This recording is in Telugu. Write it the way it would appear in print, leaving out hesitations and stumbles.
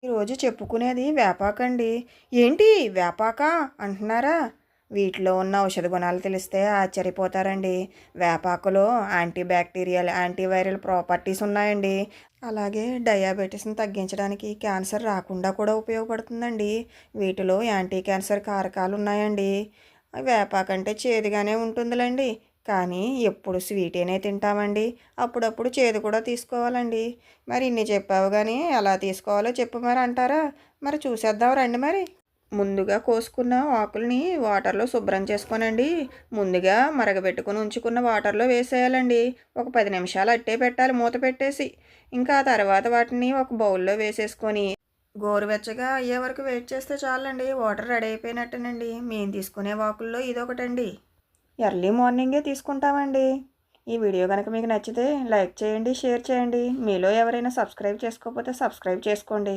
ఈరోజు చెప్పుకునేది వేపాకండి. ఏంటి వేపాకా అంటున్నారా? వీటిలో ఉన్న ఔషధ గుణాలు తెలిస్తే ఆశ్చర్యపోతారండి. వేపాకులో యాంటీ బ్యాక్టీరియల్, యాంటీవైరల్ ప్రాపర్టీస్ ఉన్నాయండి. అలాగే డయాబెటీస్‌ని తగ్గించడానికి, క్యాన్సర్ రాకుండా కూడా ఉపయోగపడుతుందండి. వీటిలో యాంటీ క్యాన్సర్ కారకాలున్నాయండి. వేపాకంటే చేదుగానే ఉంటుందిలెండి. కానీ ఎప్పుడు స్వీటేనే తింటామండి. అప్పుడప్పుడు చేదు కూడా తీసుకోవాలండి. మరి ఇన్ని చెప్పావు గానీ ఎలా తీసుకోవాలో చెప్పు మరి అంటారా? మరి చూసేద్దాం రండి మరి. ముందుగా కోసుకున్న ఆకుల్ని వాటర్‌లో శుభ్రం చేసుకోనండి. ముందుగా మరగబెట్టుకొని ఉంచుకున్న వాటర్‌లో వేసేయాలండి. ఒక 10 నిమిషాలు అట్టే పెట్టాలి మూత పెట్టేసి. ఇంకా ఆ తర్వాత వాటిని ఒక బౌల్‌లో వేసేసుకొని గోరువెచ్చగా అయ్యే వరకు వెయిట్ చేస్తే చాలండి. వాటర్ రెడీ అయిపోయినట్టేనండి. మేము తీసుకునే వాకుల్లో ఇదొకటండి. ఎర్లీ మార్నింగే తీసుకుంటామండి. ఈ వీడియో గనక మీకు నచ్చితే లైక్ చేయండి, షేర్ చేయండి. మీలో ఎవరైనా సబ్స్క్రైబ్ చేసుకోకపోతే సబ్స్క్రైబ్ చేసుకోండి.